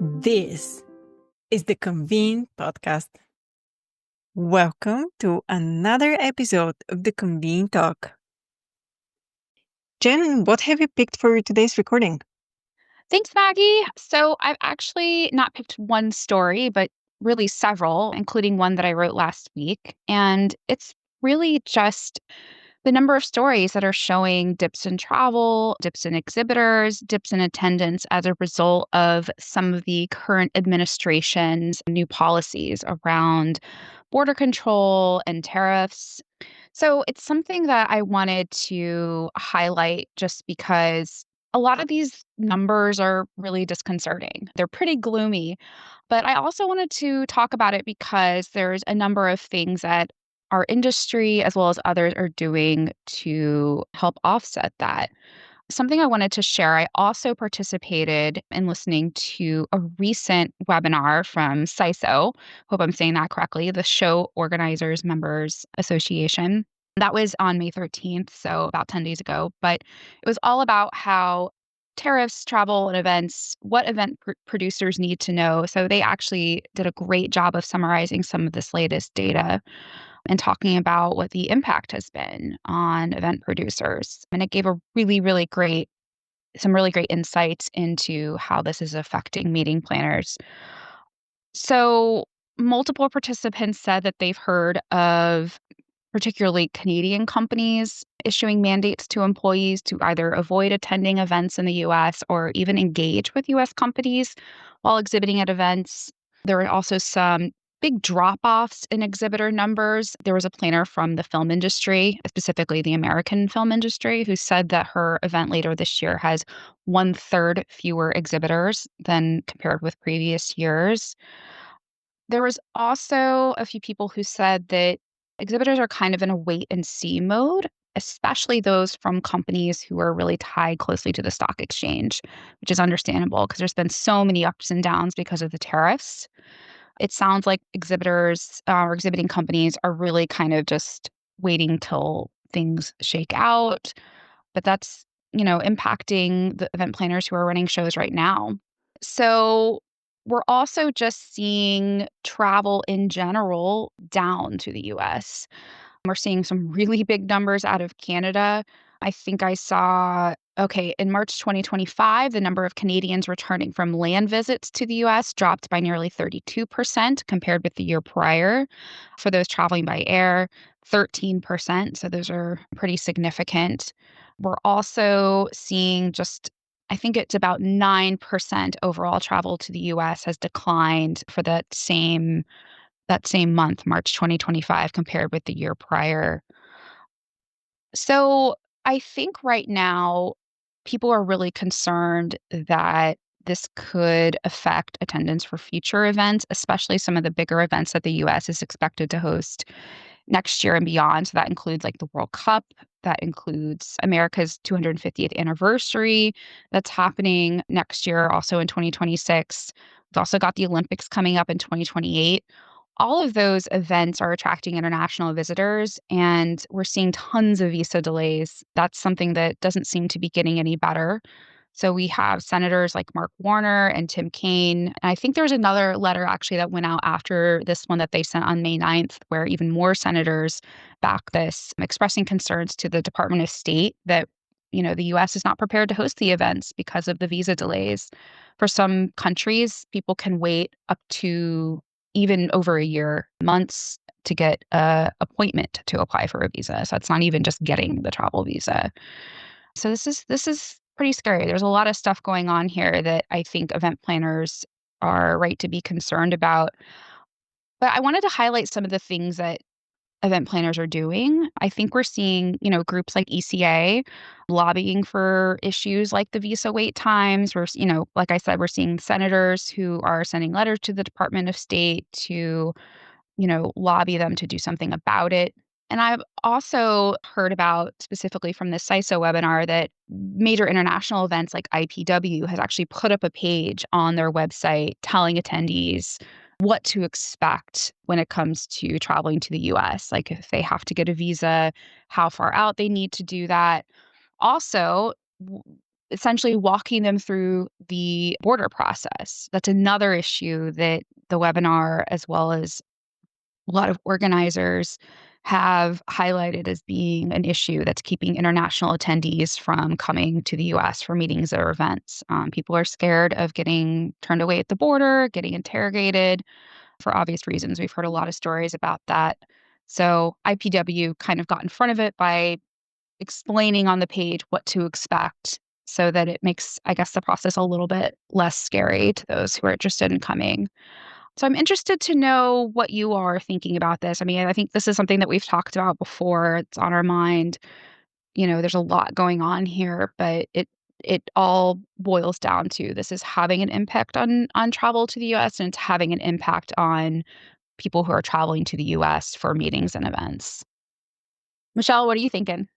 This is the Convene podcast. Welcome to another episode of the Convene Talk. Jen, what have you picked for today's recording? Thanks, Maggie. So I've actually not picked one story, but really several, including one that I wrote last week. And it's really just the number of stories that are showing dips in travel, dips in exhibitors, dips in attendance as a result of some of the current administration's new policies around border control and tariffs. So it's something that I wanted to highlight just because a lot of these numbers are really disconcerting. They're pretty gloomy, but I also wanted to talk about it because there's a number of things that our industry as well as others are doing to help offset that. Something I wanted to share, I also participated in listening to a recent webinar from CISO. Hope I'm saying that correctly, the Show Organizers Members Association. That was on May 13th, so about 10 days ago. But it was all about how tariffs, travel, and events, what event producers need to know. So they actually did a great job of summarizing some of this latest data and talking about what the impact has been on event producers. And it gave a some really great insights into how this is affecting meeting planners. So multiple participants said that they've heard of particularly Canadian companies issuing mandates to employees to either avoid attending events in the US or even engage with US companies while exhibiting at events. There were also some big drop-offs in exhibitor numbers. There was a planner from the film industry, specifically the American film industry, who said that her event later this year has 1/3 fewer exhibitors than compared with previous years. There was also a few people who said that exhibitors are kind of in a wait and see mode, especially those from companies who are really tied closely to the stock exchange, which is understandable because there's been so many ups and downs because of the tariffs. It sounds like exhibitors or exhibiting companies are really kind of just waiting till things shake out, but that's, impacting the event planners who are running shows right now. So we're also just seeing travel in general down to the US. We're seeing some really big numbers out of Canada. I think I saw, okay, in March 2025, the number of Canadians returning from land visits to the US dropped by nearly 32% compared with the year prior. For those traveling by air, 13%. So those are pretty significant. We're also seeing I think it's about 9% overall travel to the US has declined for that same month, March 2025, compared with the year prior. So I think right now people are really concerned that this could affect attendance for future events, especially some of the bigger events that the US is expected to host next year and beyond. So that includes like the World Cup, that includes America's 250th anniversary that's happening next year, also in 2026. We've also got the Olympics coming up in 2028. All of those events are attracting international visitors, and we're seeing tons of visa delays. That's something that doesn't seem to be getting any better. So we have senators like Mark Warner and Tim Kaine. And I think there's another letter actually that went out after this one that they sent on May 9th, where even more senators back this, expressing concerns to the Department of State that, the US is not prepared to host the events because of the visa delays. For some countries, people can wait up to even over a year, months to get an appointment to apply for a visa. So it's not even just getting the travel visa. So this is pretty scary. There's a lot of stuff going on here that I think event planners are right to be concerned about. But I wanted to highlight some of the things that event planners are doing. I think we're seeing, groups like ECA lobbying for issues like the visa wait times. Like I said, we're seeing senators who are sending letters to the Department of State to, lobby them to do something about it. And I've also heard about, specifically from this CISO webinar, that major international events like IPW has actually put up a page on their website telling attendees what to expect when it comes to traveling to the US, like if they have to get a visa, how far out they need to do that. Also, essentially walking them through the border process. That's another issue that the webinar, as well as a lot of organizers, have highlighted as being an issue that's keeping international attendees from coming to the US for meetings or events. People are scared of getting turned away at the border, getting interrogated for obvious reasons. We've heard a lot of stories about that. So IPW kind of got in front of it by explaining on the page what to expect so that it makes, I guess, the process a little bit less scary to those who are interested in coming. So I'm interested to know what you are thinking about this. I mean, I think this is something that we've talked about before. It's on our mind. There's a lot going on here, but it all boils down to this is having an impact on travel to the US, and it's having an impact on people who are traveling to the US for meetings and events. Michelle, what are you thinking?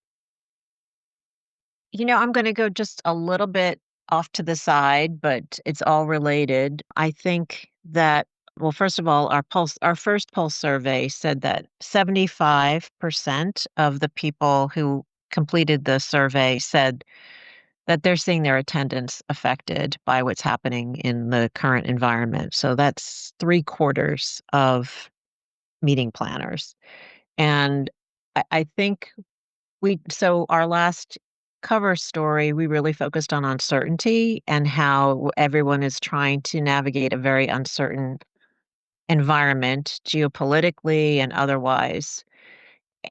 I'm going to go just a little bit off to the side, but it's all related. I think that, well, first of all, our first pulse survey said that 75% of the people who completed the survey said that they're seeing their attendance affected by what's happening in the current environment. So that's 3/4 of meeting planners. And I think so our last cover story, we really focused on uncertainty and how everyone is trying to navigate a very uncertain environment geopolitically and otherwise.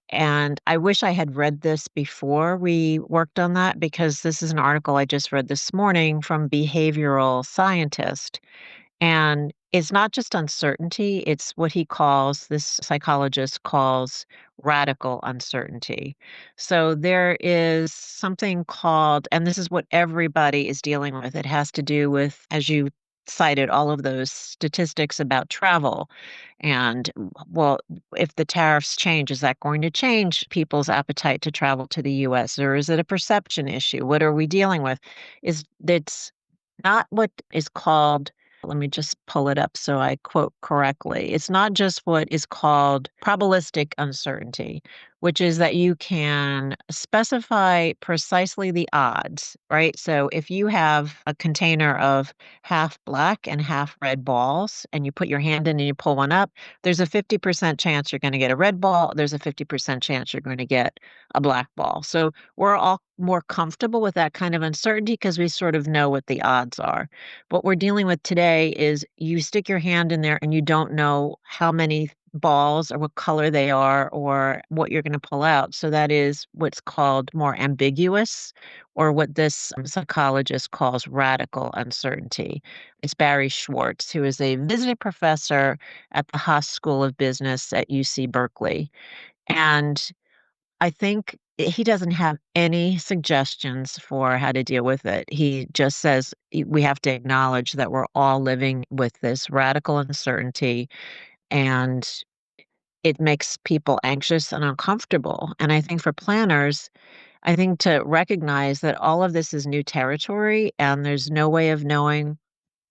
And I wish I had read this before we worked on that, because this is an article I just read this morning from behavioral scientist. And it's not just uncertainty, it's what this psychologist calls radical uncertainty. So there is something called, and this is what everybody is dealing with. It has to do with, as you cited, all of those statistics about travel. And, well, if the tariffs change, is that going to change people's appetite to travel to the US? Or is it a perception issue? What are we dealing with? It's not what is called, let me just pull it up so I quote correctly. It's not just what is called probabilistic uncertainty, which is that you can specify precisely the odds, right? So if you have a container of half black and half red balls, and you put your hand in and you pull one up, there's a 50% chance you're going to get a red ball. There's a 50% chance you're going to get a black ball. So we're all more comfortable with that kind of uncertainty because we sort of know what the odds are. What we're dealing with today is you stick your hand in there and you don't know how many balls or what color they are or what you're going to pull out. So that is what's called more ambiguous, or what this psychologist calls radical uncertainty. It's Barry Schwartz, who is a visiting professor at the Haas School of Business at UC Berkeley. And I think he doesn't have any suggestions for how to deal with it. He just says we have to acknowledge that we're all living with this radical uncertainty, and it makes people anxious and uncomfortable. And I think for planners, I think to recognize that all of this is new territory and there's no way of knowing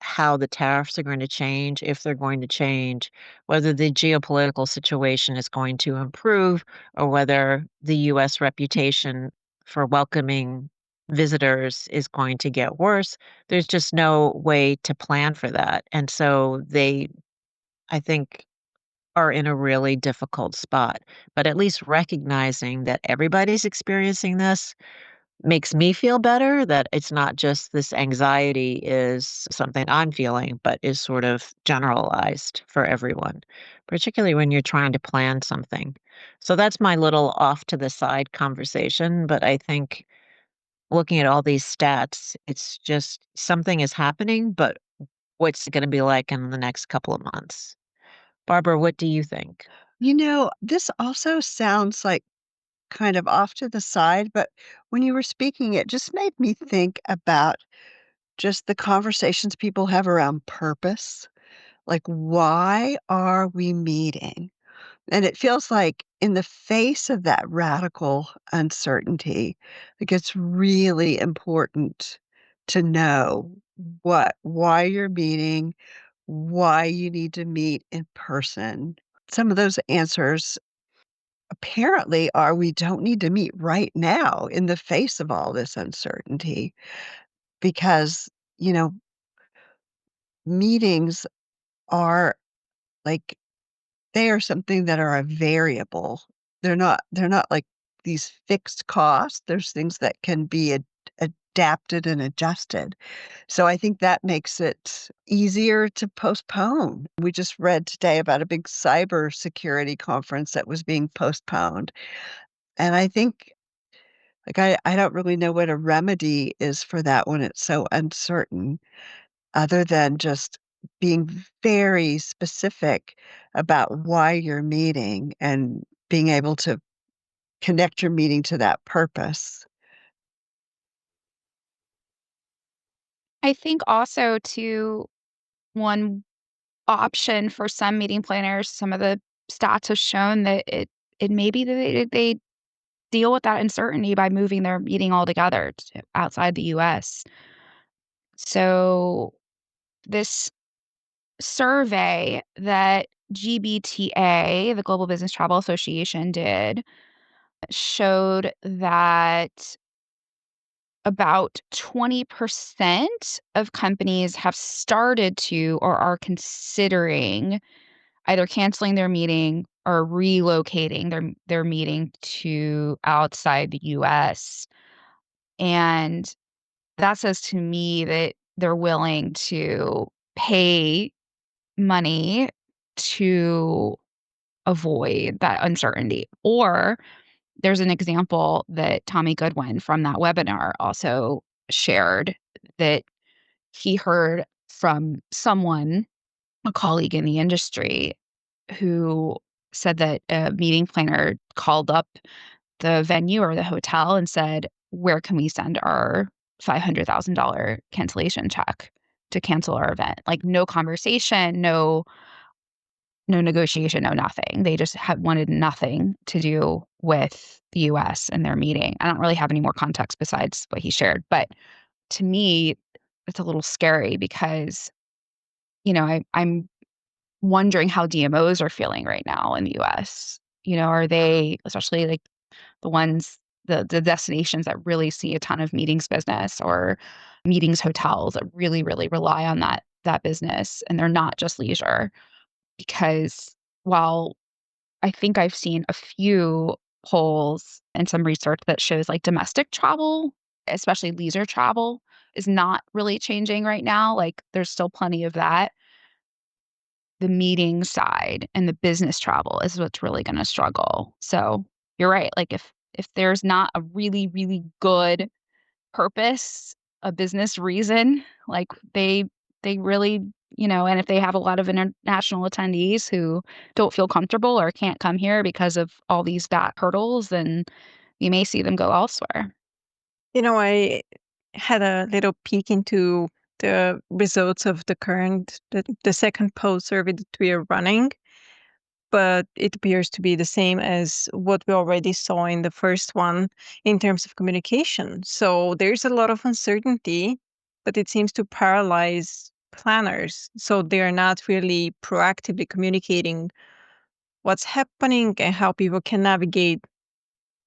how the tariffs are going to change, if they're going to change, whether the geopolitical situation is going to improve, or whether the US reputation for welcoming visitors is going to get worse. There's just no way to plan for that. And so they, I think, are in a really difficult spot. But at least recognizing that everybody's experiencing this makes me feel better, that it's not just this anxiety is something I'm feeling, but is sort of generalized for everyone, particularly when you're trying to plan something. So that's my little off to the side conversation. But I think looking at all these stats, it's just something is happening, but what's it going to be like in the next couple of months? Barbara, what do you think? This also sounds like kind of off to the side, but when you were speaking, it just made me think about just the conversations people have around purpose. Like, why are we meeting? And it feels like in the face of that radical uncertainty, like it's really important to know why you're meeting, why you need to meet in person. Some of those answers apparently are we don't need to meet right now in the face of all this uncertainty. because, you know, meetings are like they are something that are a variable. They're not like these fixed costs. There's things that can be adapted and adjusted. So I think that makes it easier to postpone. We just read today about a big cybersecurity conference that was being postponed. And I think like I don't really know what a remedy is for that when it's so uncertain, other than just being very specific about why you're meeting and being able to connect your meeting to that purpose. I think also to one option for some meeting planners, some of the stats have shown that it may be that they deal with that uncertainty by moving their meeting altogether to outside the US. So this survey that GBTA, the Global Business Travel Association, did showed that about 20% of companies have started to or are considering either canceling their meeting or relocating their meeting to outside the US. And that says to me that they're willing to pay money to avoid that uncertainty. Or there's an example that Tommy Goodwin from that webinar also shared that he heard from someone, a colleague in the industry, who said that a meeting planner called up the venue or the hotel and said, "Where can we send our $500,000 cancellation check to cancel our event?" Like, no conversation, no negotiation, no nothing. They just wanted nothing to do with the US and their meeting. I don't really have any more context besides what he shared, but to me, it's a little scary because, I'm wondering how DMOs are feeling right now in the US. Are they, especially like the destinations that really see a ton of meetings business or meetings hotels that really, really rely on that business, and they're not just leisure. Because while I think I've seen a few polls and some research that shows like domestic travel, especially leisure travel, is not really changing right now. Like, there's still plenty of that. The meeting side and the business travel is what's really going to struggle. So you're right. Like, if there's not a really, really good purpose, a business reason, like they really, and if they have a lot of international attendees who don't feel comfortable or can't come here because of all these back hurdles, then you may see them go elsewhere. I had a little peek into the results of the second poll survey that we are running, but it appears to be the same as what we already saw in the first one in terms of communication. So there's a lot of uncertainty, but it seems to paralyze planners. So they're not really proactively communicating what's happening and how people can navigate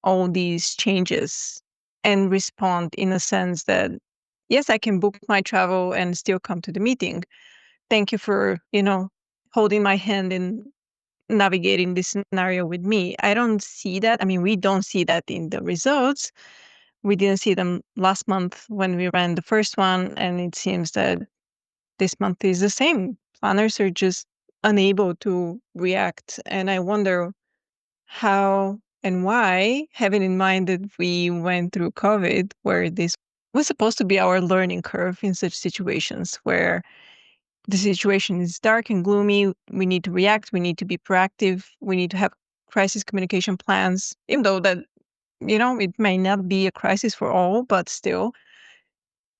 all these changes and respond in a sense that, yes, I can book my travel and still come to the meeting. Thank you for, holding my hand in navigating this scenario with me. I don't see that. I mean, we don't see that in the results. We didn't see them last month when we ran the first one, and it seems that this month is the same. Planners are just unable to react. And I wonder how and why, having in mind that we went through COVID, where this was supposed to be our learning curve in such situations where the situation is dark and gloomy. We need to react. We need to be proactive. We need to have crisis communication plans, even though that, it may not be a crisis for all, but still,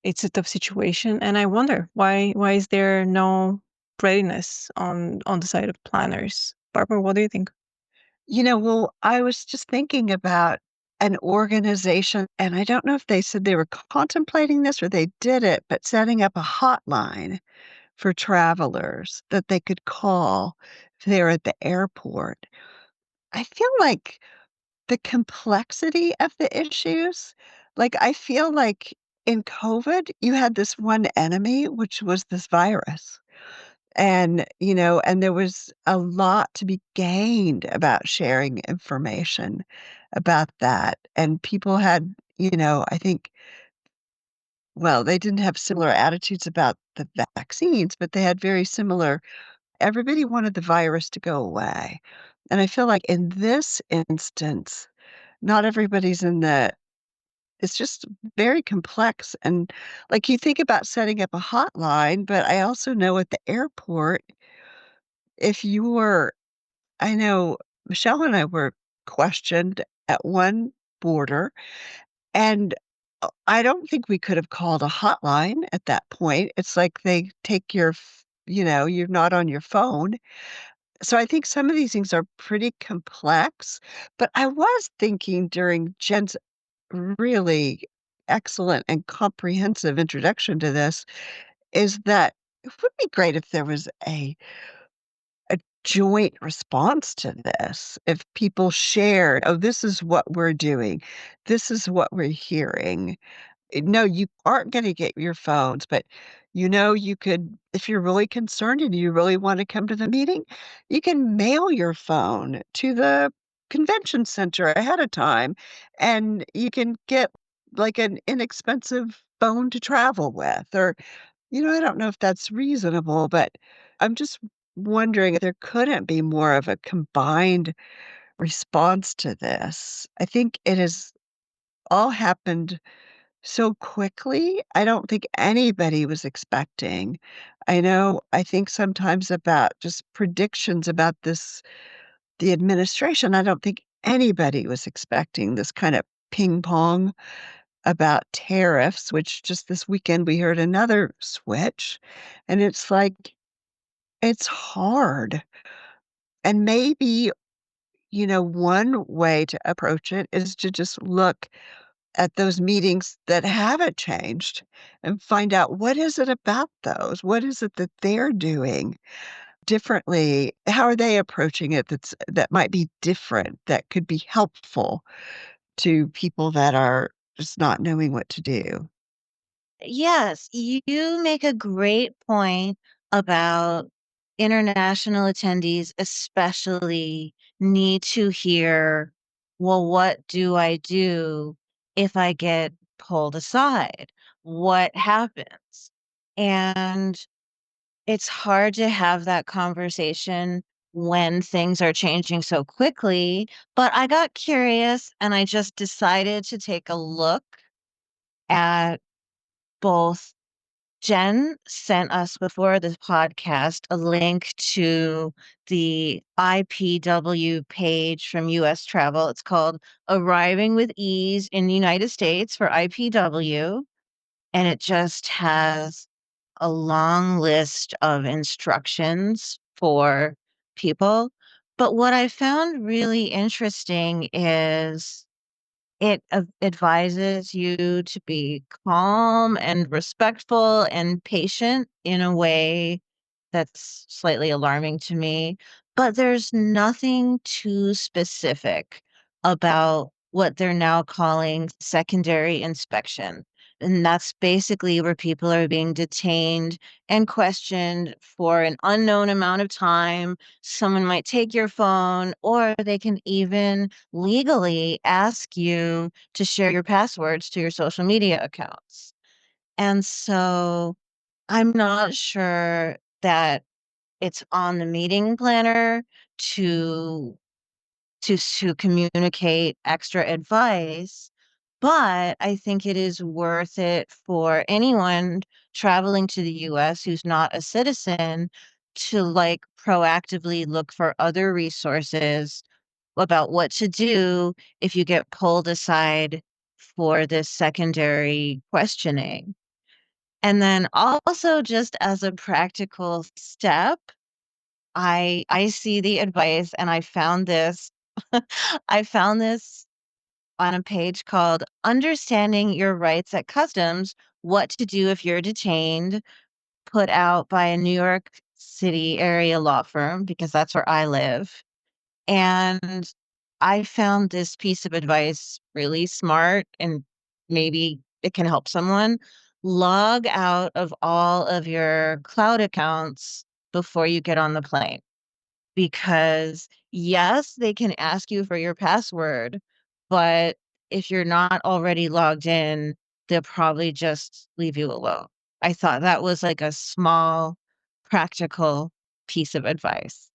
it's a tough situation. And I wonder why is there no readiness on the side of planners? Barbara, what do you think? Well, I was just thinking about an organization, and I don't know if they said they were contemplating this or they did it, but setting up a hotline for travelers that they could call if they're at the airport. I feel like the complexity of the issues, like, I feel like in COVID, you had this one enemy, which was this virus. And, and there was a lot to be gained about sharing information about that. And people had, I think, well, they didn't have similar attitudes about the vaccines, but they had very similar. Everybody wanted the virus to go away. And I feel like in this instance, not everybody's in the it's just very complex. And like you think about setting up a hotline, but I also know at the airport, if you were I know Michelle and I were questioned at one border, and I don't think we could have called a hotline at that point. It's like they take you're not on your phone. So I think some of these things are pretty complex. But I was thinking during Jen's really excellent and comprehensive introduction to this is that it would be great if there was a joint response to this. If people shared, "Oh, this is what we're doing. This is what we're hearing." No, you aren't gonna get your phones, but, you could if you're really concerned and you really wanna come to the meeting, you can mail your phone to the convention center ahead of time, and you can get, like, an inexpensive phone to travel with, or I don't know if that's reasonable, but I'm just wondering if there couldn't be more of a combined response to this. I think it has all happened so quickly. I don't think anybody was expecting. I think sometimes about just predictions about the administration. I don't think anybody was expecting this kind of ping pong about tariffs, which just this weekend we heard another switch. And it's like, it's hard. And maybe, one way to approach it is to just look at those meetings that haven't changed and find out what is it about those? What is it that they're doing differently? How are they approaching it that might be different, that could be helpful to people that are just not knowing what to do? Yes, you make a great point about international attendees, especially need to hear, well, what do I do if I get pulled aside? What happens? And it's hard to have that conversation when things are changing so quickly. But I got curious and I just decided to take a look at both. Jen sent us before this podcast a link to the IPW page from US Travel. It's called Arriving with Ease in the United States for IPW. And it just has a long list of instructions for people. But what I found really interesting is it advises you to be calm and respectful and patient in a way that's slightly alarming to me, but there's nothing too specific about what they're now calling secondary inspection. And that's basically where people are being detained and questioned for an unknown amount of time. Someone might take your phone, or they can even legally ask you to share your passwords to your social media accounts. And so I'm not sure that it's on the meeting planner to to communicate extra advice, but I think it is worth it for anyone traveling to the US who's not a citizen to like proactively look for other resources about what to do if you get pulled aside for this secondary questioning. And then also just as a practical step, I see the advice and I found this I found this on a page called Understanding Your Rights at Customs: What to Do If You're Detained, put out by a New York City area law firm because that's where I live. And I found this piece of advice really smart and maybe it can help someone, log out of all of your cloud accounts before you get on the plane. Because yes, they can ask you for your password, but if you're not already logged in, they'll probably just leave you alone. I thought that was like a small, practical piece of advice.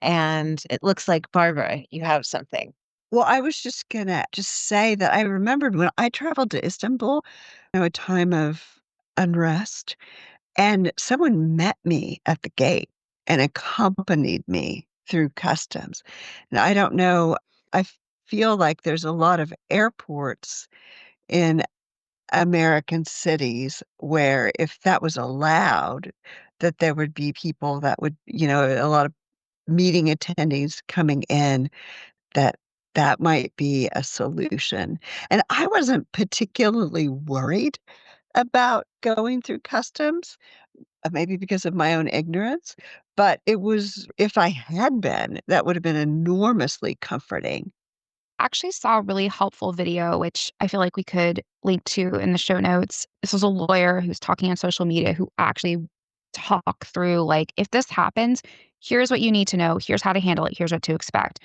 And it looks like, Barbara, you have something. Well, I was just gonna just say that I remembered when I traveled to Istanbul, a time of unrest, and someone met me at the gate and accompanied me through customs. And I don't know, I feel like there's a lot of airports in American cities where if that was allowed, that there would be people that would, a lot of meeting attendees coming in, that that might be a solution. And I wasn't particularly worried about going through customs, maybe because of my own ignorance, but it was, if I had been, that would have been enormously comforting. Actually saw a really helpful video, which I feel like we could link to in the show notes. This was a lawyer who's talking on social media who actually talked through, like, if this happens, here's what you need to know, here's how to handle it, here's what to expect.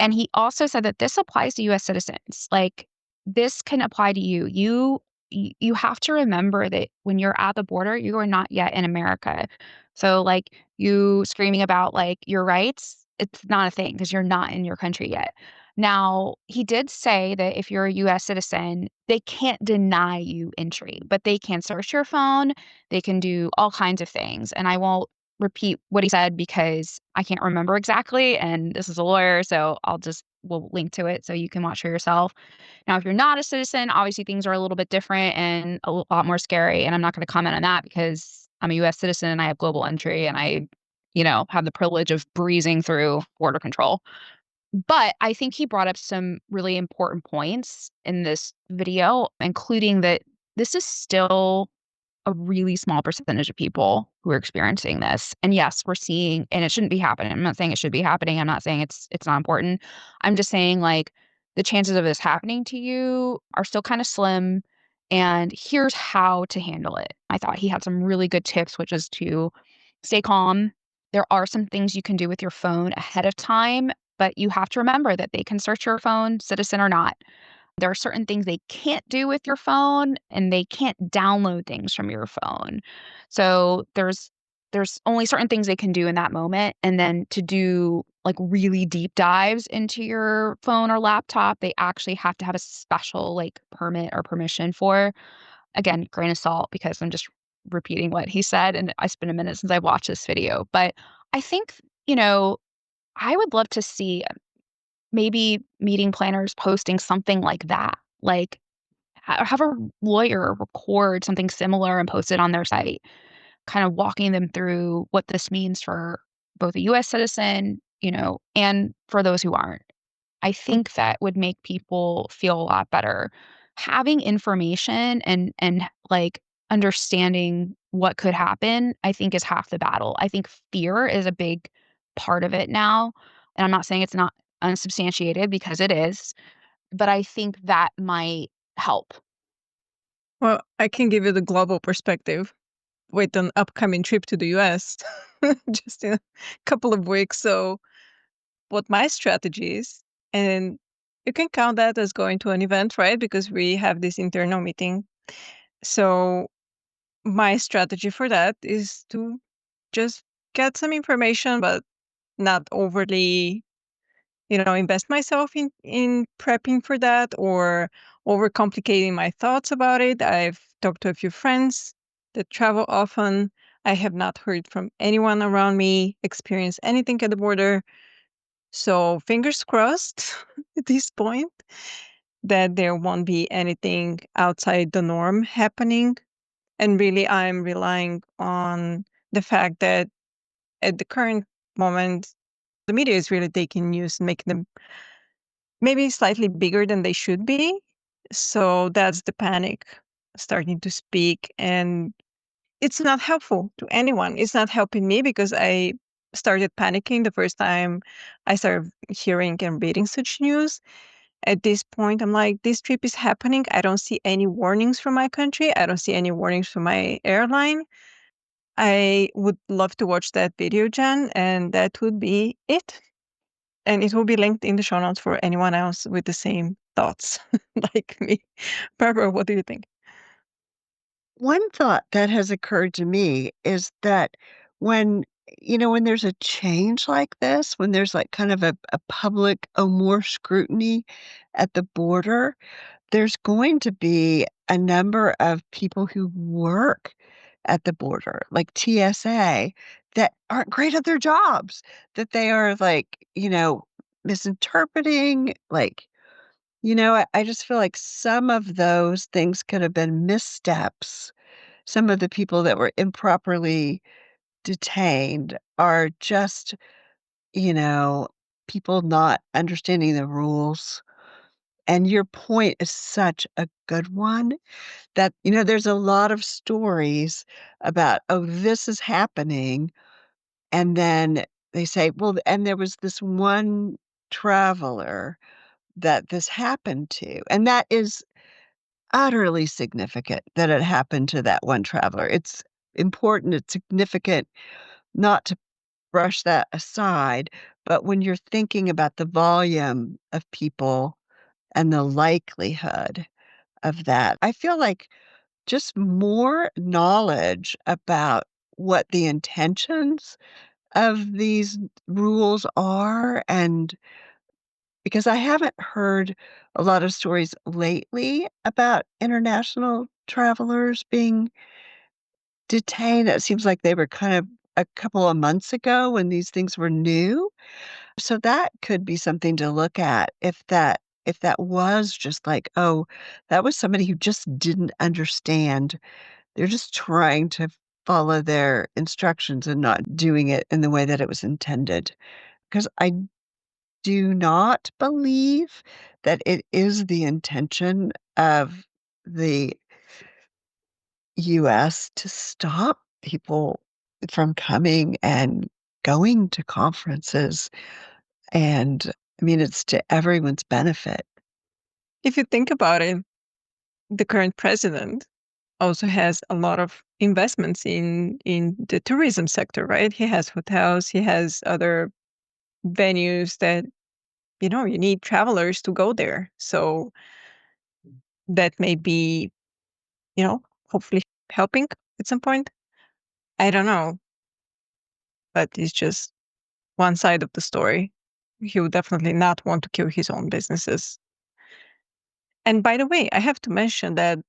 And he also said that this applies to US citizens. Like, this can apply to you. You have to remember that when you're at the border, you are not yet in America. So, like, you screaming about, like, your rights, it's not a thing because you're not in your country yet. Now, he did say that if you're a US citizen, they can't deny you entry, but they can search your phone, they can do all kinds of things, and I won't repeat what he said because I can't remember exactly, and this is a lawyer, so we'll link to it so you can watch for yourself. Now, if you're not a citizen, obviously things are a little bit different and a lot more scary, and I'm not gonna comment on that because I'm a US citizen and I have global entry and I, have the privilege of breezing through border control. But I think he brought up some really important points in this video, including that this is still a really small percentage of people who are experiencing this. And yes, we're seeing, and it shouldn't be happening. I'm not saying it should be happening. I'm not saying it's not important. I'm just saying, like, the chances of this happening to you are still kind of slim. And here's how to handle it. I thought he had some really good tips, which is to stay calm. There are some things you can do with your phone ahead of time, but you have to remember that they can search your phone, citizen or not. There are certain things they can't do with your phone, and they can't download things from your phone. So there's only certain things they can do in that moment, and then to do, like, really deep dives into your phone or laptop, they actually have to have a special, like, permit or permission for. Again, grain of salt because I'm just repeating what he said, and it's been a minute since I watched this video. But I think, I would love to see maybe meeting planners posting something like that. Like, have a lawyer record something similar and post it on their site, kind of walking them through what this means for both a US citizen, and for those who aren't. I think that would make people feel a lot better. Having information and like understanding what could happen, I think is half the battle. I think fear is a big part of it now. And I'm not saying it's not unsubstantiated because it is, but I think that might help. Well, I can give you the global perspective with an upcoming trip to the US just in a couple of weeks. So, what my strategy is, and you can count that as going to an event, right? Because we have this internal meeting. So, my strategy for that is to just get some information, but not overly, invest myself in prepping for that or overcomplicating my thoughts about it. I've talked to a few friends that travel often. I have not heard from anyone around me experience anything at the border. So fingers crossed at this point that there won't be anything outside the norm happening. And really, I'm relying on the fact that at the current moment, the media is really taking news and making them maybe slightly bigger than they should be. So that's the panic starting to speak. And it's not helpful to anyone. It's not helping me because I started panicking the first time I started hearing and reading such news. At this point, I'm like, this trip is happening. I don't see any warnings from my country. I don't see any warnings from my airline. I would love to watch that video, Jen, and that would be it. And it will be linked in the show notes for anyone else with the same thoughts like me. Barbara, what do you think? One thought that has occurred to me is that when, when there's a change like this, when there's like kind of a public, more scrutiny at the border, there's going to be a number of people who work at the border, like TSA, that aren't great at their jobs, that they are like, misinterpreting, like, I just feel like some of those things could have been missteps. Some of the people that were improperly detained are just, you know, people not understanding the rules. And your point is such a good one that, there's a lot of stories about, oh, this is happening. And then they say, well, and there was this one traveler that this happened to. And that is utterly significant that it happened to that one traveler. It's important, it's significant not to brush that aside, but when you're thinking about the volume of people and the likelihood of that, I feel like just more knowledge about what the intentions of these rules are, and because I haven't heard a lot of stories lately about international travelers being detained. It seems like they were kind of a couple of months ago when these things were new. So that could be something to look at if that was just like, oh, that was somebody who just didn't understand. They're just trying to follow their instructions and not doing it in the way that it was intended. Because I do not believe that it is the intention of the US to stop people from coming and going to conferences, and, I mean, it's to everyone's benefit. If you think about it, the current president also has a lot of investments in the tourism sector, right? He has hotels, he has other venues that, you need travelers to go there. So that may be, hopefully helping at some point. I don't know, but it's just one side of the story. He would definitely not want to kill his own businesses. And by the way, I have to mention that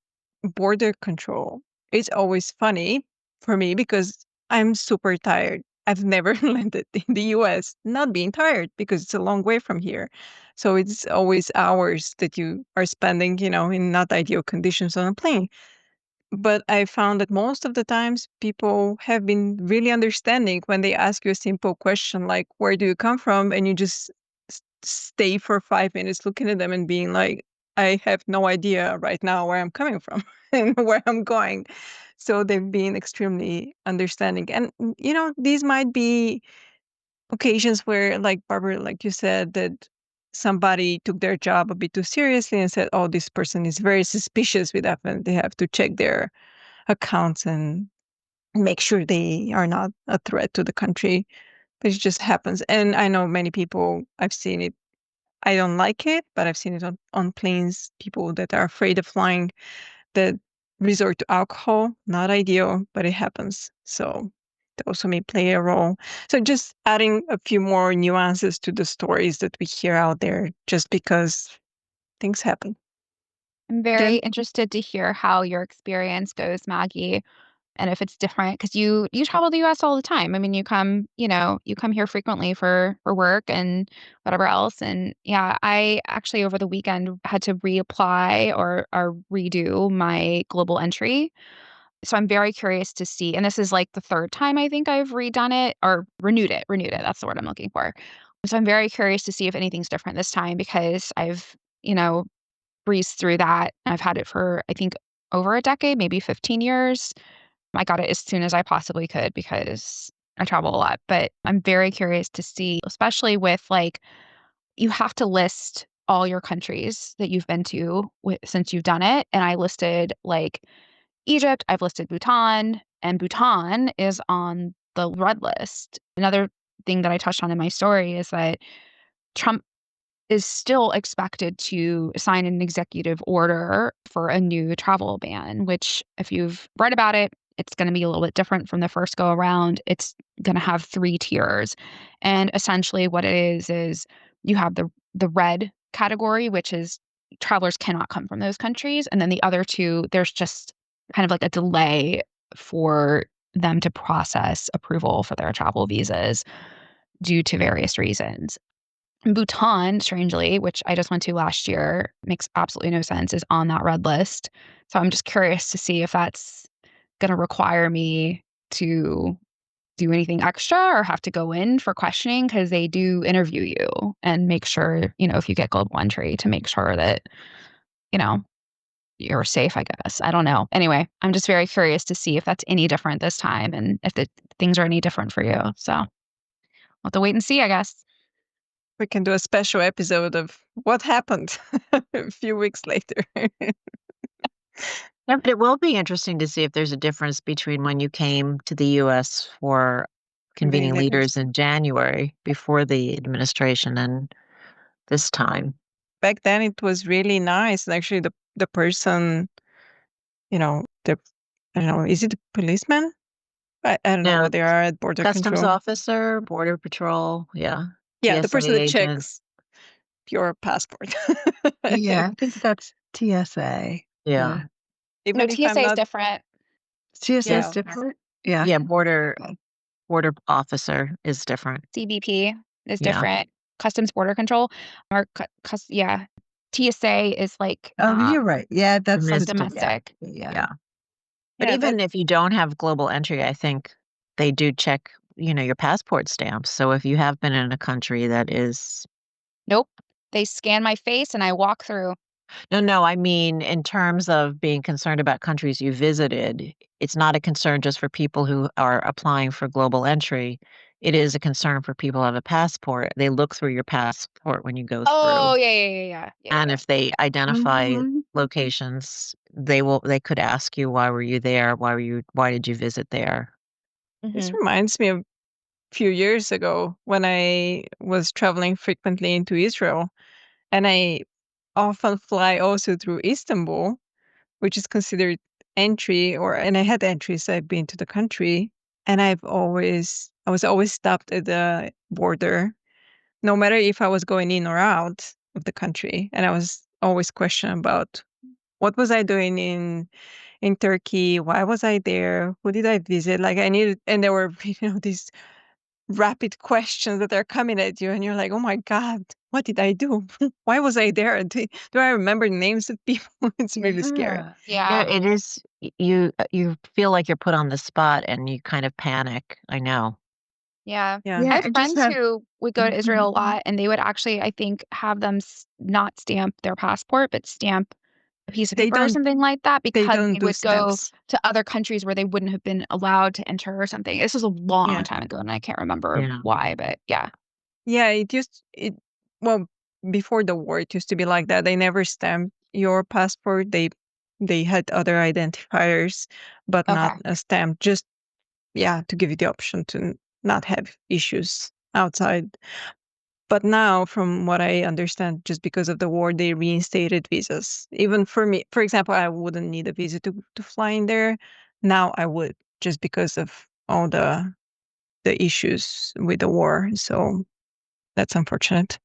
border control is always funny for me because I'm super tired. I've never landed in the US not being tired because it's a long way from here. So it's always hours that you are spending, in not ideal conditions on a plane. But I found that most of the times people have been really understanding when they ask you a simple question like, where do you come from? And you just stay for 5 minutes looking at them and being like, I have no idea right now where I'm coming from and where I'm going. So they've been extremely understanding. And, these might be occasions where, like Barbara, like you said, that somebody took their job a bit too seriously and said, oh, this person is very suspicious with that, and they have to check their accounts and make sure they are not a threat to the country. But it just happens. And I know many people, I've seen it. I don't like it, but I've seen it on planes, people that are afraid of flying that resort to alcohol. Not ideal, but it happens. So that also may play a role. So just adding a few more nuances to the stories that we hear out there just because things happen. I'm very interested to hear how your experience goes, Maggie, and if it's different because you travel the US all the time. I mean, you come here frequently for work and whatever else. And yeah, I actually over the weekend had to reapply or redo my global entry. So I'm very curious to see, and this is like the third time I think I've redone it or renewed it. That's the word I'm looking for. So I'm very curious to see if anything's different this time because I've, breezed through that. I've had it for, I think, over a decade, maybe 15 years. I got it as soon as I possibly could because I travel a lot. But I'm very curious to see, especially with like, you have to list all your countries that you've been to since you've done it. And I listed like Egypt, I've listed Bhutan, and Bhutan is on the red list. Another thing that I touched on in my story is that Trump is still expected to sign an executive order for a new travel ban, which if you've read about it, it's going to be a little bit different from the first go around. It's going to have 3 tiers. And essentially what it is you have the red category, which is travelers cannot come from those countries. And then the other 2, there's just kind of like a delay for them to process approval for their travel visas due to various reasons. Bhutan, strangely, which I just went to last year, makes absolutely no sense, is on that red list. So I'm just curious to see if that's going to require me to do anything extra or have to go in for questioning, because they do interview you and make sure, if you get global entry, to make sure that, you're safe, I guess. I don't know. Anyway, I'm just very curious to see if that's any different this time and if the things are any different for you. So we'll have to wait and see, I guess. We can do a special episode of what happened a few weeks later. Yeah, but it will be interesting to see if there's a difference between when you came to the U.S. for convening leaders in January before the administration and this time. Back then, it was really nice. Actually, the person, I don't know, is it a policeman? I don't know what they are at border Customs control. officer, border patrol, yeah. Yeah, TSA the person that agent. checks your passport. Yeah, I think that's TSA. Yeah. Even No, if I'm TSA is not, different. TSA is Yeah. different? Yeah. Yeah, border officer is different. CBP is Yeah. different. Customs Border Control, or yeah, TSA is like You're right. Yeah, that's domestic. Yeah. But even if you don't have global entry, I think they do check, your passport stamps. So if you have been in a country that is... Nope. They scan my face and I walk through. No, I mean, in terms of being concerned about countries you visited, it's not a concern just for people who are applying for global entry. It is a concern for people who have a passport. They look through your passport when you go through. Oh, yeah. And if they identify locations, they could ask you, why were you there? Why did you visit there? This reminds me of a few years ago when I was traveling frequently into Israel, and I often fly also through Istanbul, which is considered entry, and I had entries. I've been to the country, and I was always stopped at the border, no matter if I was going in or out of the country, and I was always questioned about what was I doing in Turkey, why was I there, who did I visit? Like I needed, and there were these rapid questions that are coming at you, and you're like, oh my God, what did I do? Why was I there? Do I remember names of people? It's really scary. Yeah. It is. You feel like you're put on the spot and you kind of panic. I know. Yeah. Yeah. I have friends who would go to Israel a lot, and they would actually, I think, have them not stamp their passport, but stamp a piece of paper or something like that, because they would go to other countries where they wouldn't have been allowed to enter or something. This was a long time ago, and I can't remember why, but yeah. Yeah, well, before the war, it used to be like that. They never stamped your passport. They had other identifiers, but not a stamp, just, to give you the option to not have issues outside. But now, from what I understand, just because of the war, they reinstated visas. Even for me, for example, I wouldn't need a visa to fly in there. Now I would, just because of all the issues with the war. So that's unfortunate.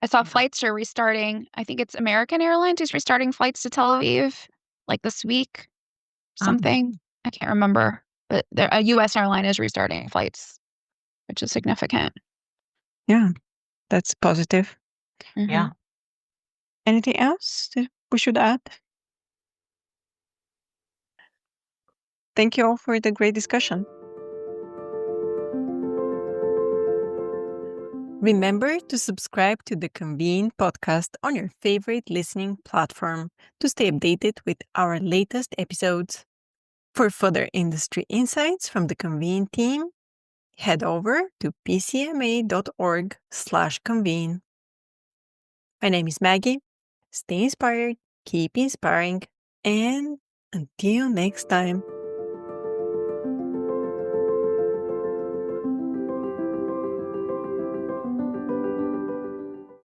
I saw flights are restarting. I think it's American Airlines is restarting flights to Tel Aviv like this week. Something. I can't remember. But a U.S. airline is restarting flights, which is significant. Yeah, that's positive. Yeah. Anything else that we should add? Thank you all for the great discussion. Remember to subscribe to the Convene podcast on your favorite listening platform to stay updated with our latest episodes. For further industry insights from the Convene team, head over to pcma.org/convene. My name is Maggie. Stay inspired, keep inspiring, and until next time.